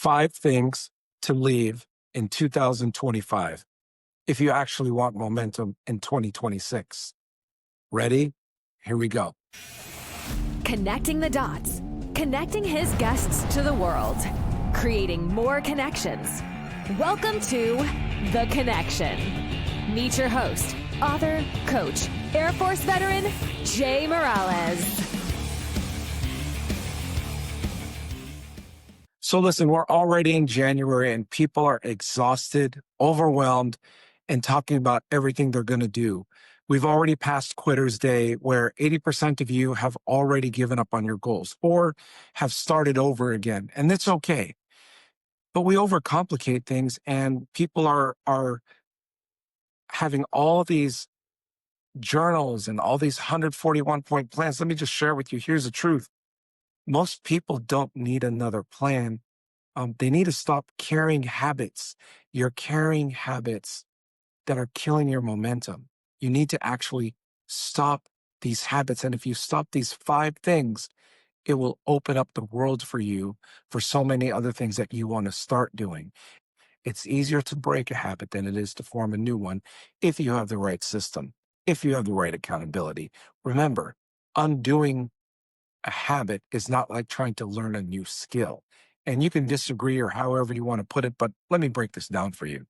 5 things to leave in 2025 if you actually want momentum in 2026. Ready? Here we go. Connecting the dots, connecting his guests to the world, creating more connections. Welcome to The Connection. Meet your host, author, coach, Air Force veteran, Jay Morales. So listen, we're already in January and people are exhausted, overwhelmed, and talking about everything they're going to do. We've already passed Quitter's Day, where 80% of you have already given up on your goals or have started over again. And that's okay. But we overcomplicate things, and people are having all these journals and all these 141-point plans. Let me just share with you. Here's the truth. Most people don't need another plan. They need to stop carrying habits. You're carrying habits that are killing your momentum. You need to actually stop these habits. And if you stop these 5 things, it will open up the world for you for so many other things that you want to start doing. It's easier to break a habit than it is to form a new one if you have the right system, if you have the right accountability. Remember, undoing a habit is not like trying to learn a new skill. And you can disagree or however you want to put it, but let me break this down for you.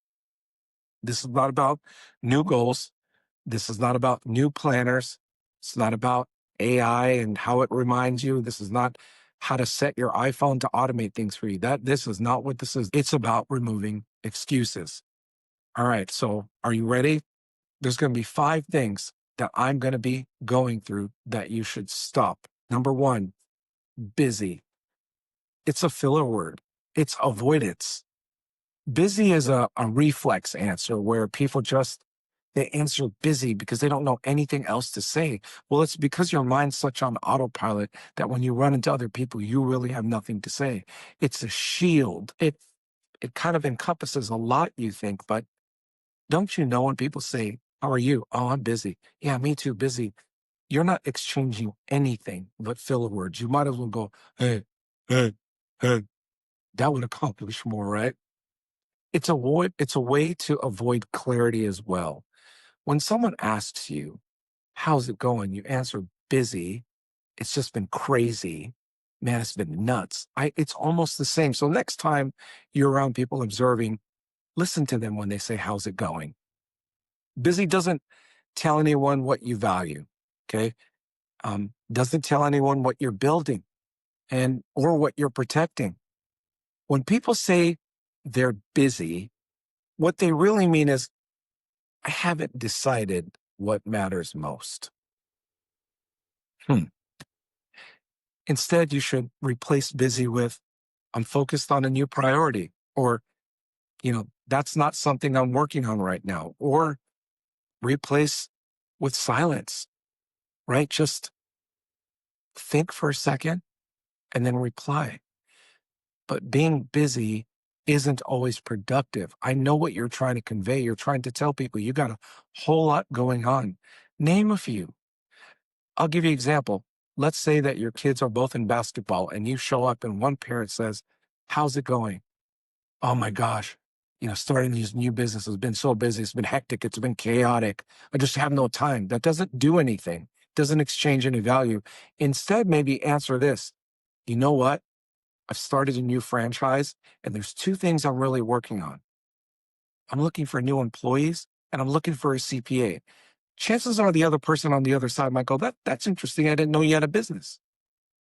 This is not about new goals. This is not about new planners. It's not about AI and how it reminds you. This is not how to set your iPhone to automate things for you. This is not what this is. It's about removing excuses. All right, so are you ready? There's going to be 5 things that I'm going to be going through that you should stop. Number 1, busy. It's a filler word. It's avoidance. Busy is a reflex answer where people they answer busy because they don't know anything else to say. Well, it's because your mind's such on autopilot that when you run into other people, you really have nothing to say. It's a shield. It kind of encompasses a lot, you think, but don't you know when people say, "How are you?" "Oh, I'm busy." "Yeah, me too, busy." You're not exchanging anything but filler words. You might as well go, "Hey, hey, hey." That would accomplish more, right? It's a way to avoid clarity as well. When someone asks you, "How's it going?" you answer, "Busy. It's just been crazy. Man, it's been nuts." It's almost the same. So next time you're around people observing, listen to them when they say, "How's it going?" Busy doesn't tell anyone what you value, okay? Doesn't tell anyone what you're building or what you're protecting. When people say they're busy, what they really mean is, "I haven't decided what matters most." Hmm. Instead, you should replace busy with, "I'm focused on a new priority," or, "That's not something I'm working on right now," or replace with silence, right? Just think for a second and then reply. But being busy isn't always productive. I know what you're trying to convey. You're trying to tell people you got a whole lot going on. Name a few. I'll give you an example. Let's say that your kids are both in basketball and you show up and one parent says, "How's it going?" "Oh my gosh, starting these new businesses has been so busy. It's been hectic. It's been chaotic. I just have no time." That doesn't do anything. Doesn't exchange any value. Instead, maybe answer this. "You know what? I've started a new franchise and there's 2 things I'm really working on. I'm looking for new employees and I'm looking for a CPA." Chances are the other person on the other side might go, That's interesting. I didn't know you had a business."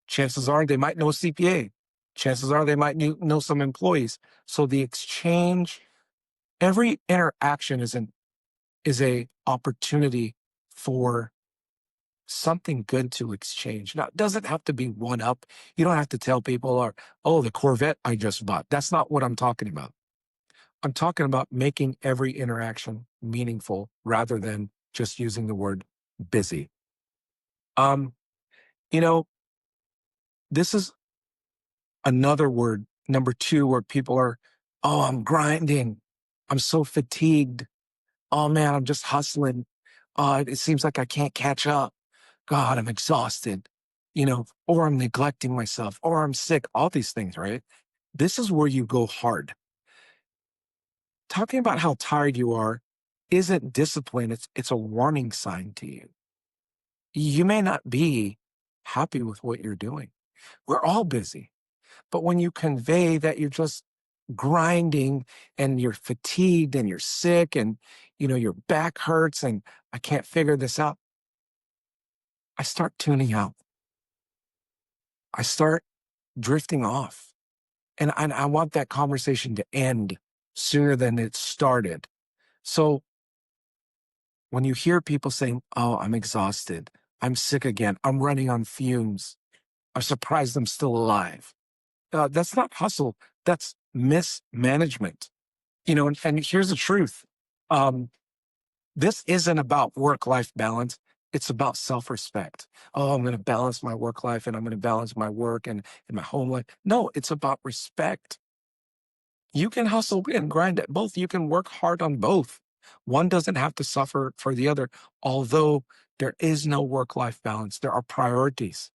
Chances are they might know a CPA. Chances are they might know some employees. So the exchange, every interaction is a opportunity for something good to exchange. Now, it doesn't have to be one up. You don't have to tell people, "Oh, the Corvette I just bought." That's not what I'm talking about. I'm talking about making every interaction meaningful rather than just using the word busy. Um, you know, this is another word, number 2, where people are, "Oh, I'm grinding. I'm so fatigued. Oh man, I'm just hustling. It seems like I can't catch up. God, I'm exhausted." Or I'm neglecting myself, or I'm sick, all these things, right? This is where you go hard. Talking about how tired you are isn't discipline, it's a warning sign to you. You may not be happy with what you're doing. We're all busy. But when you convey that you're just grinding and you're fatigued and you're sick and your back hurts and I can't figure this out, I start tuning out. I start drifting off. And I want that conversation to end sooner than it started. So when you hear people saying, "Oh, I'm exhausted. I'm sick again. I'm running on fumes. I'm surprised I'm still alive." That's not hustle. That's mismanagement. And here's the truth. Um, this isn't about work-life balance. It's about self-respect. Oh, I'm going to balance my work life and I'm going to balance my work and my home life. No, it's about respect. You can hustle and grind at both. You can work hard on both. One doesn't have to suffer for the other. Although there is no work-life balance, there are priorities.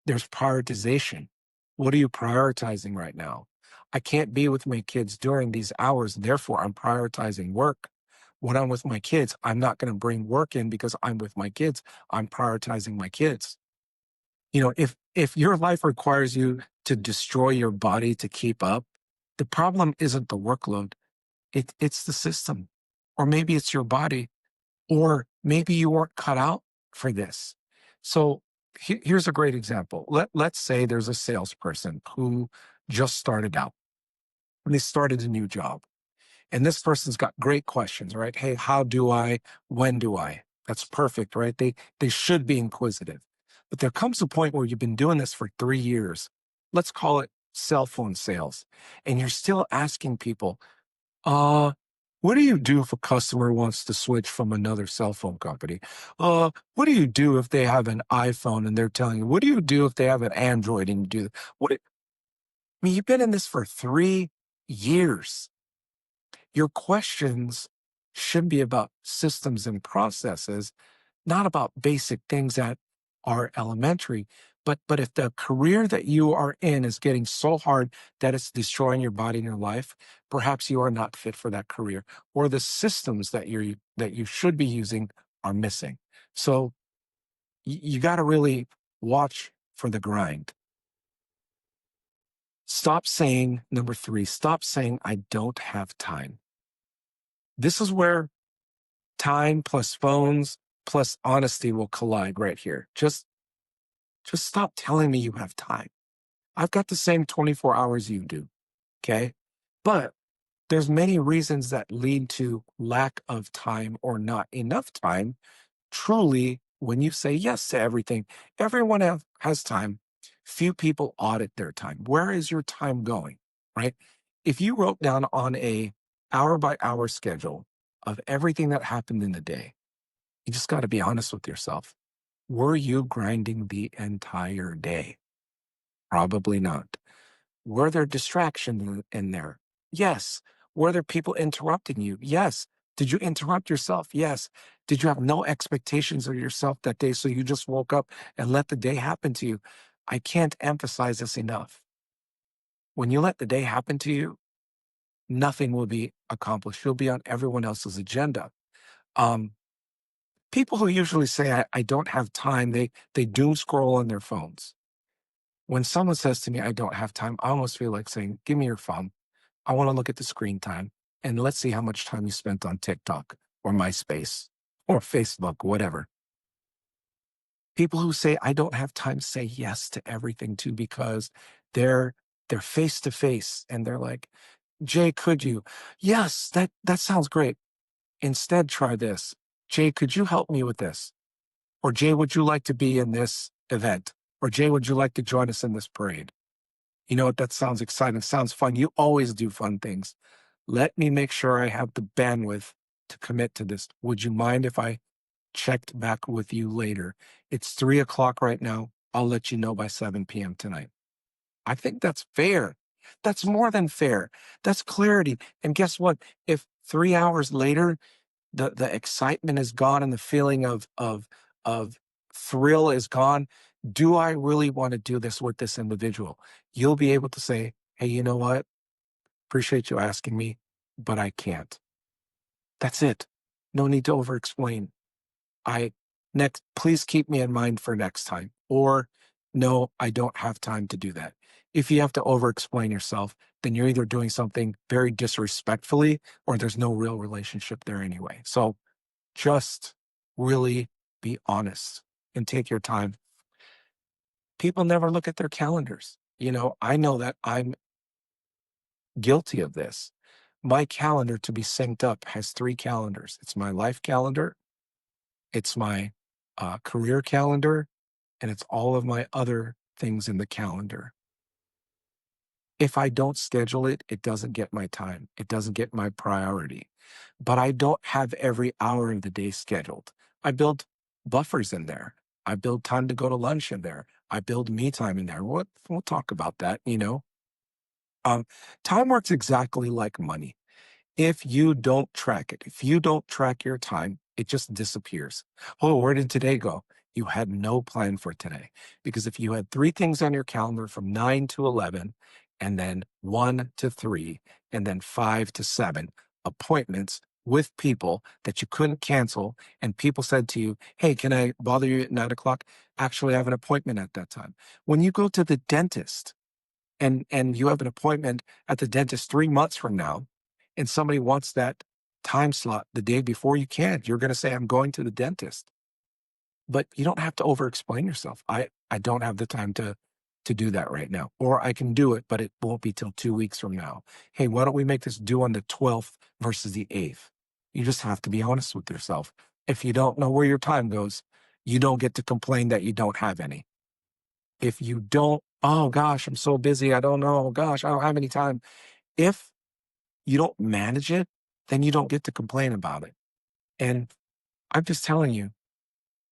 There's prioritization. What are you prioritizing right now? I can't be with my kids during these hours, therefore I'm prioritizing work. When I'm with my kids, I'm not going to bring work in because I'm with my kids. I'm prioritizing my kids. If your life requires you to destroy your body to keep up, the problem isn't the workload. It's the system. Or maybe it's your body, or maybe you weren't cut out for this. So here's a great example. Let's say there's a salesperson who just started out and they started a new job. And this person's got great questions, right? Hey, how do I? When do I? That's perfect, right? They should be inquisitive. But there comes a point where you've been doing this for 3 years. Let's call it cell phone sales. And you're still asking people, uh, what do you do if a customer wants to switch from another cell phone company? What do you do if they have an iPhone and they're telling you? What do you do if they have an Android and you do? I mean, you've been in this for 3 years. Your questions should be about systems and processes, not about basic things that are elementary. But if the career that you are in is getting so hard that it's destroying your body and your life, perhaps you are not fit for that career, or the systems that you should be using are missing. So you got to really watch for the grind. Stop saying, number three, stop saying, I don't have time. This is where time plus phones plus honesty will collide right here. Just stop telling me you have time. I've got the same 24 hours you do, okay? But there's many reasons that lead to lack of time or not enough time. Truly, when you say yes to everything, everyone has time. Few people audit their time. Where is your time going, right? If you wrote down on a hour by hour schedule of everything that happened in the day, you just got to be honest with yourself. Were you grinding the entire day? Probably not. Were there distractions in there? Yes. Were there people interrupting you? Yes. Did you interrupt yourself? Yes. Did you have no expectations of yourself that day, so you just woke up and let the day happen to you? I can't emphasize this enough. When you let the day happen to you, nothing will be accomplished. You'll be on everyone else's agenda. Um, People who usually say, I don't have time, they doom scroll on their phones. When someone says to me, I don't have time, I almost feel like saying, give me your phone. I want to look at the screen time and let's see how much time you spent on TikTok or MySpace or Facebook, whatever. People who say, I don't have time, say yes to everything too, because they're they're face to face and they're like, Jay, could you? Yes, that sounds great. Instead, try this. Jay, could you help me with this? Or Jay, would you like to be in this event? Or Jay, would you like to join us in this parade? You know what? That sounds exciting. Sounds fun. You always do fun things. Let me make sure I have the bandwidth to commit to this. Would you mind if I checked back with you later? It's 3 o'clock right now. I'll let you know by 7 p.m. tonight. I think that's fair. That's more than fair. That's clarity. And guess what? If 3 hours later the excitement is gone and the feeling of thrill is gone, do I really want to do this with this individual? You'll be able to say, Hey, you know what? Appreciate you asking me, but I can't. That's it. No need to over explain. I next please keep me in mind for next time. Or no, I don't have time to do that. If you have to over explain yourself, then you're either doing something very disrespectfully or there's no real relationship there anyway. So just really be honest and take your time. People never look at their calendars. I know that I'm guilty of this. My calendar to be synced up has three calendars. It's my life calendar, it's my career calendar, and it's all of my other things in the calendar. If I don't schedule it, it doesn't get my time. It doesn't get my priority. But I don't have every hour of the day scheduled. I build buffers in there. I build time to go to lunch in there. I build me time in there. We'll talk about that. Um, Time works exactly like money. If you don't track it, if you don't track your time, it just disappears. Oh, where did today go? You had no plan for today. Because if you had three things on your calendar from 9 to 11, and then 1 to 3, and then 5 to 7 appointments with people that you couldn't cancel, and people said to you, hey, can I bother you at 9 o'clock? Actually, I have an appointment at that time. When you go to the dentist, and you have an appointment at the dentist 3 months from now, and somebody wants that time slot the day before, you can't. You're going to say, I'm going to the dentist. But you don't have to over explain yourself. I don't have the time to do that right now. Or I can do it, but it won't be till 2 weeks from now. Hey, why don't we make this due on the 12th versus the 8th? You just have to be honest with yourself. If you don't know where your time goes, you don't get to complain that you don't have any. If you don't, oh gosh, I'm so busy. I don't know. Gosh, I don't have any time. If you don't manage it, then you don't get to complain about it. And I'm just telling you,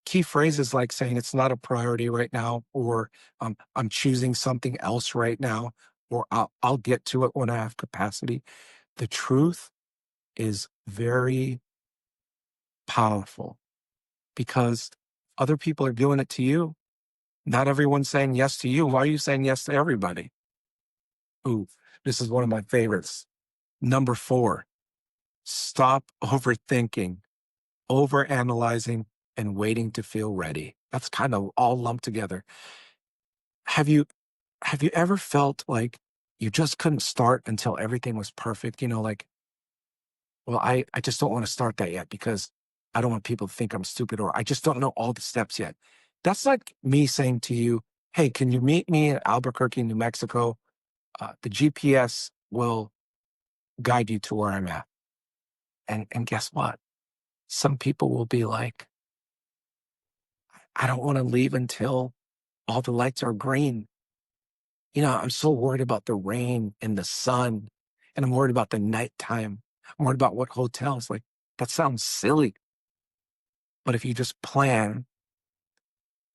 key phrases like saying it's not a priority right now, or I'm choosing something else right now, or I'll get to it when I have capacity. The truth is very powerful because other people are doing it to you. Not everyone's saying yes to you. Why are you saying yes to everybody? Ooh, this is one of my favorites. Number 4, stop overthinking, overanalyzing, and waiting to feel ready. That's kind of all lumped together. Have you have you ever felt like you just couldn't start until everything was perfect? Like, well, I just don't want to start that yet because I don't want people to think I'm stupid, or I just don't know all the steps yet. That's like me saying to you, hey, can you meet me in Albuquerque, New Mexico? The GPS will guide you to where I'm at. And guess what? Some people will be like, I don't want to leave until all the lights are green. I'm so worried about the rain and the sun, and I'm worried about the nighttime. I'm worried about what hotels. Like, that sounds silly. But if you just plan,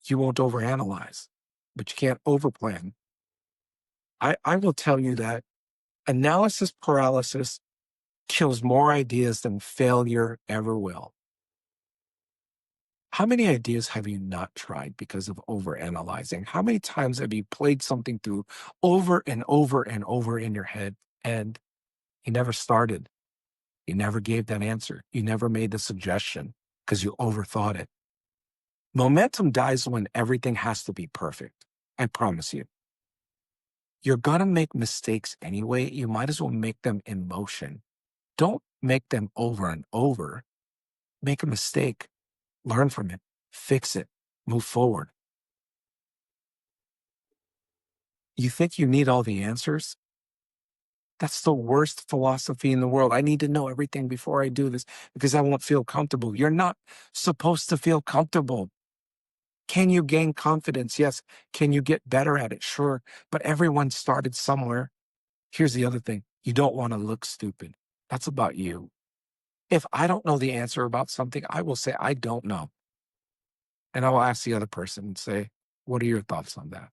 you won't overanalyze, but you can't overplan. I will tell you that analysis paralysis kills more ideas than failure ever will. How many ideas have you not tried because of overanalyzing? How many times have you played something through over and over and over in your head and you never started? You never gave that answer. You never made the suggestion because you overthought it. Momentum dies when everything has to be perfect. I promise you. You're going to make mistakes anyway. You might as well make them in motion. Don't make them over and over. Make a mistake, learn from it, fix it, move forward. You think you need all the answers? That's the worst philosophy in the world. I need to know everything before I do this because I won't feel comfortable. You're not supposed to feel comfortable. Can you gain confidence? Yes. Can you get better at it? Sure. But everyone started somewhere. Here's the other thing. You don't want to look stupid. That's about you. If I don't know the answer about something, I will say, I don't know. And I will ask the other person and say, what are your thoughts on that?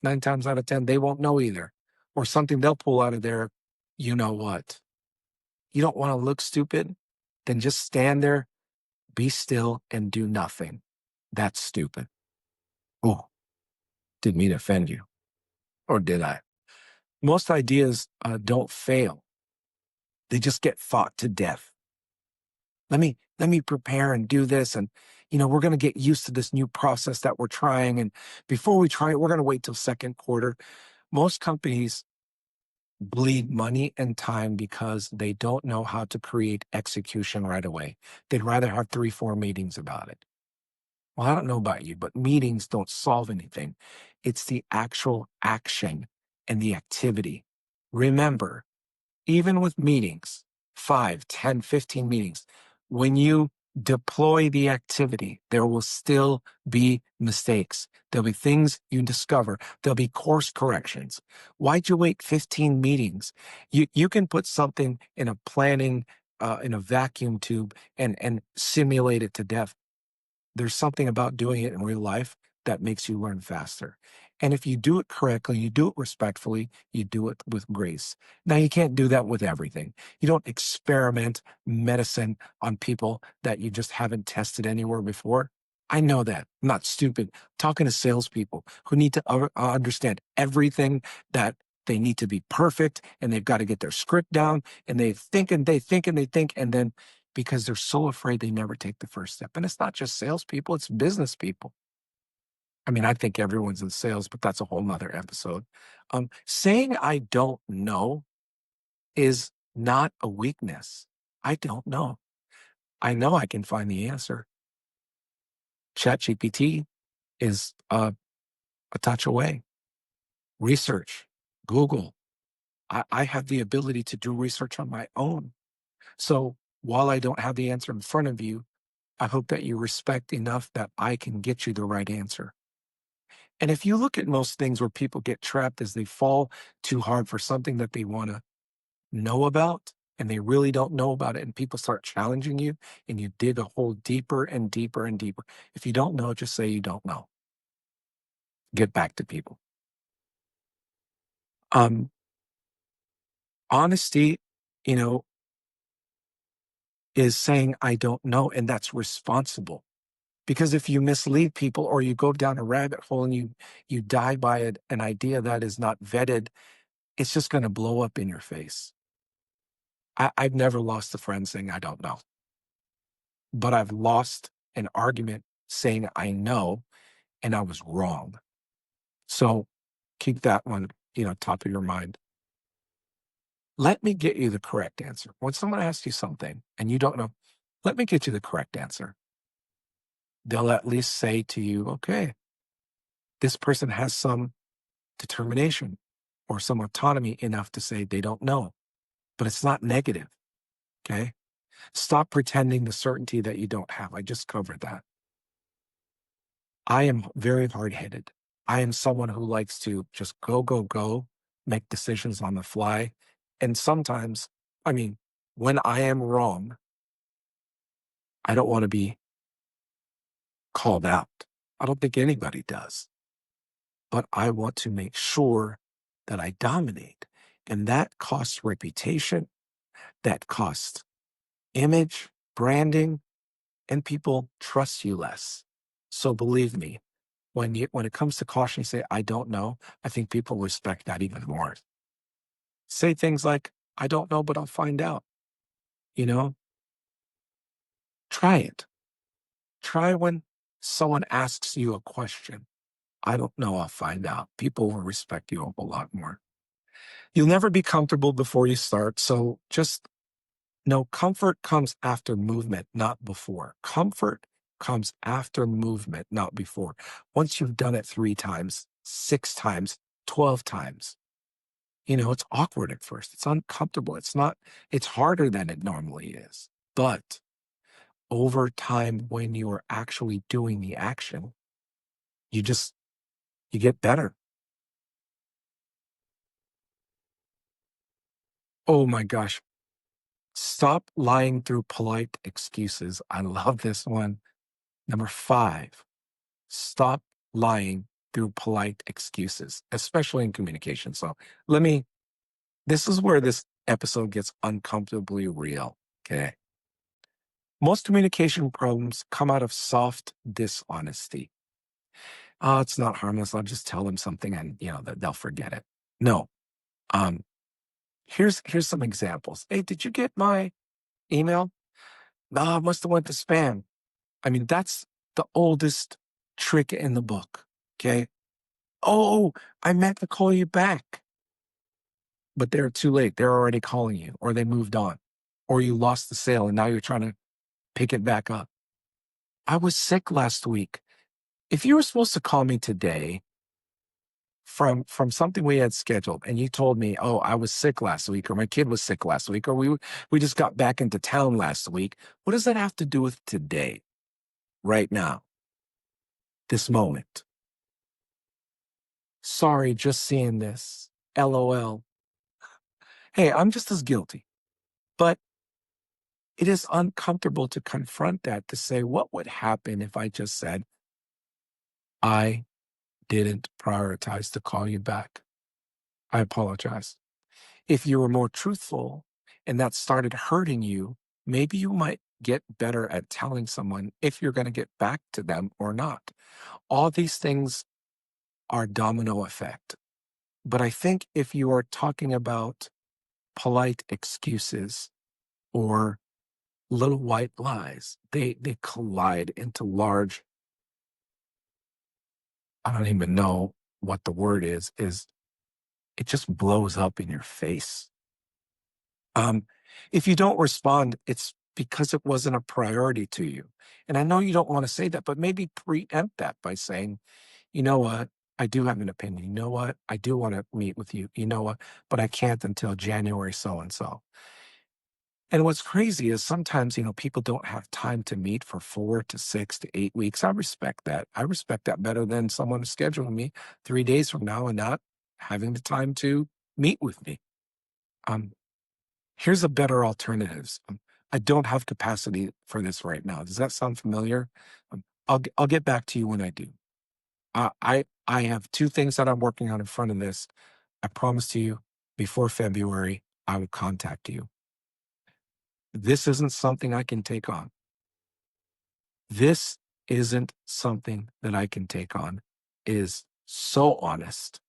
9 times out of 10, they won't know either. Or something they'll pull out of there, you know what? You don't want to look stupid? Then just stand there, be still, and do nothing. That's stupid. Oh, didn't mean to offend you. Or did I? Most ideas don't fail. They just get fought to death. Let me prepare and do this, and we're going to get used to this new process that we're trying, and before we try it, we're going to wait till second quarter. Most companies bleed money and time because they don't know how to create execution right away. They'd rather have 3 4 meetings about it. Well, I don't know about you, but meetings don't solve anything. It's the actual action and the activity. Remember, even with meetings, 5, 10, 15 meetings, when you deploy the activity, there will still be mistakes. There'll be things you discover. There'll be course corrections. Why'd you wait 15 meetings? You can put something in a planning, in a vacuum tube and simulate it to death. There's something about doing it in real life that makes you learn faster. And if you do it correctly, you do it respectfully, you do it with grace. Now, you can't do that with everything. You don't experiment medicine on people that you just haven't tested anywhere before. I know that. I'm not stupid. I'm talking to salespeople who need to understand everything, that they need to be perfect, and they've got to get their script down, and they think and they think and they think, and then because they're so afraid, they never take the first step. And it's not just salespeople, it's business people. I mean, I think everyone's in sales, but that's a whole nother episode. Saying I don't know is not a weakness. I don't know. I know I can find the answer. ChatGPT is a touch away. Research, Google. I have the ability to do research on my own. So while I don't have the answer in front of you, I hope that you respect enough that I can get you the right answer. And if you look at most things where people get trapped as they fall too hard for something that they want to know about and they really don't know about it, and people start challenging you and you dig a hole deeper and deeper and deeper. If you don't know, just say you don't know. Get back to people. Um, Honesty, you know, is saying I don't know, and that's responsible. Because if you mislead people or you go down a rabbit hole and you die by an idea that is not vetted, it's just going to blow up in your face. I've never lost a friend saying I don't know, but I've lost an argument saying I know and I was wrong. So keep that one, top of your mind. Let me get you the correct answer. When someone asks you something and you don't know, let me get you the correct answer. They'll at least say to you, okay, this person has some determination or some autonomy enough to say they don't know, but it's not negative. Okay. Stop pretending the certainty that you don't have. I just covered that. I am very hard headed. I am someone who likes to just go, go, go, make decisions on the fly. And sometimes, I mean, when I am wrong, I don't want to be called out. I don't think anybody does. But I want to make sure that I dominate. And that costs reputation, that costs image, branding, and people trust you less. So believe me, when it comes to caution, you say, I don't know, I think people respect that even more. Say things like, I don't know, but I'll find out. You know, try it. Try when someone asks you a question. I don't know, I'll find out. People will respect you a whole lot more. You'll never be comfortable before you start. So just know comfort comes after movement, not before. Comfort comes after movement, not before. Once you've done it 3 times, 6 times, 12 times, it's awkward at first. It's uncomfortable. It's harder than it normally is. But over time, when you are actually doing the action, you just, you get better. Oh my gosh. Stop lying through polite excuses. I love this one. Number 5, stop lying through polite excuses, especially in communication. So this is where this episode gets uncomfortably real. Okay. Most communication problems come out of soft dishonesty. Oh, it's not harmless. I'll just tell them something and that they'll forget it. No, Um, here's some examples. Hey, did you get my email? No, I must have went to spam. I mean, that's the oldest trick in the book. Okay. Oh, I meant to call you back, but they're too late. They're already calling you, or they moved on, or you lost the sale and now you're trying to pick it back up. I was sick last week. If you were supposed to call me today from something we had scheduled and you told me, "Oh, I was sick last week," or "My kid was sick last week," or we just got back into town last week," what does that have to do with today, right now, this moment? Sorry, just seeing this. LOL. Hey, I'm just as guilty, but it is uncomfortable to confront that, to say, what would happen if I just said, "I didn't prioritize to call you back. I apologize." If you were more truthful and that started hurting you, maybe you might get better at telling someone if you're going to get back to them or not. All these things are domino effect. But I think if you are talking about polite excuses or little white lies, they collide into large, I don't even know what the word is it just blows up in your face. Um, if you don't respond, it's because it wasn't a priority to you. And I know you don't want to say that, but maybe preempt that by saying, "You know what? I do have an opinion. You know what? I do want to meet with you. You know what? But I can't until January so and so." And what's crazy is sometimes, people don't have time to meet for 4 to 6 to 8 weeks. I respect that. I respect that better than someone scheduling me 3 days from now and not having the time to meet with me. Um, Here's a better alternatives. I don't have capacity for this right now. Does that sound familiar? I'll get back to you when I do. I have two things that I'm working on in front of this. I promise to you, before February, I will contact you. This isn't something I can take on. This isn't something that I can take on. It is so honest.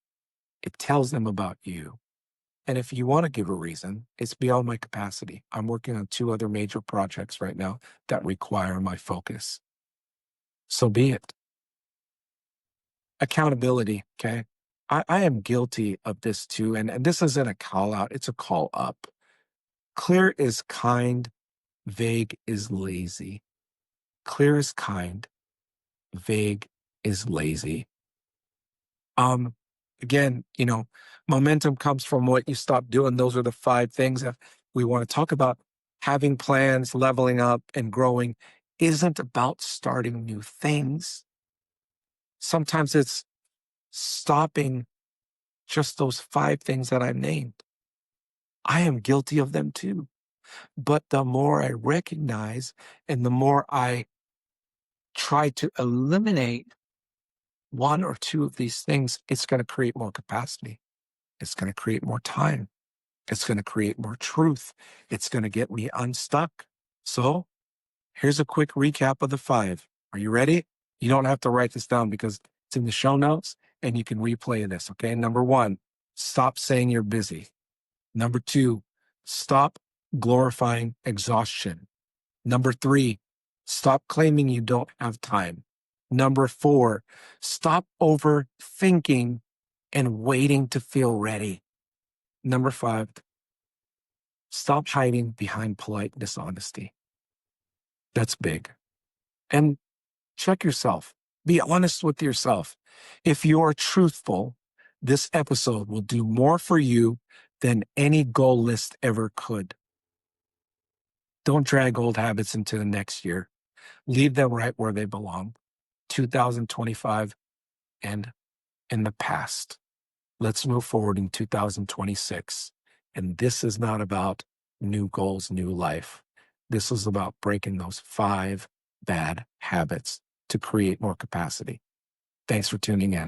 It tells them about you. And if you want to give a reason, it's beyond my capacity. I'm working on two other major projects right now that require my focus. So be it. Accountability, okay? I am guilty of this too. And this isn't a call out, it's a call up. Clear is kind, vague is lazy. Clear is kind, vague is lazy. Um, Again, momentum comes from what you stop doing. Those are the 5 things that we want to talk about. Having plans, leveling up, and growing isn't about starting new things. Sometimes it's stopping just those 5 things that I've named. I am guilty of them too. But the more I recognize and the more I try to eliminate one or two of these things, it's going to create more capacity. It's going to create more time. It's going to create more truth. It's going to get me unstuck. So here's a quick recap of the 5. Are you ready? You don't have to write this down because it's in the show notes and you can replay this. Okay. Number 1, stop saying you're busy. Number 2, stop glorifying exhaustion. Number 3, stop claiming you don't have time. Number 4, stop overthinking and waiting to feel ready. Number 5, stop hiding behind polite dishonesty. That's big. And check yourself. Be honest with yourself. If you are truthful, this episode will do more for you than any goal list ever could. Don't drag old habits into the next year. Leave them right where they belong, 2025 and in the past. Let's move forward in 2026. And this is not about new goals, new life. This is about breaking those 5 bad habits to create more capacity. Thanks for tuning in.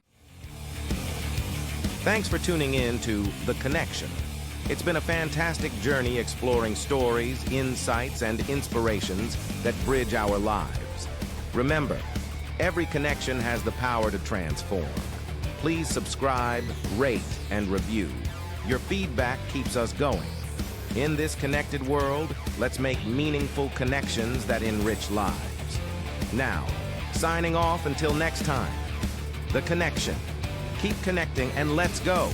Thanks for tuning in to The Connection. It's been a fantastic journey exploring stories, insights, and inspirations that bridge our lives. Remember, every connection has the power to transform. Please subscribe, rate, and review. Your feedback keeps us going. In this connected world, let's make meaningful connections that enrich lives. Now, signing off until next time. The Connection. Keep connecting and let's go.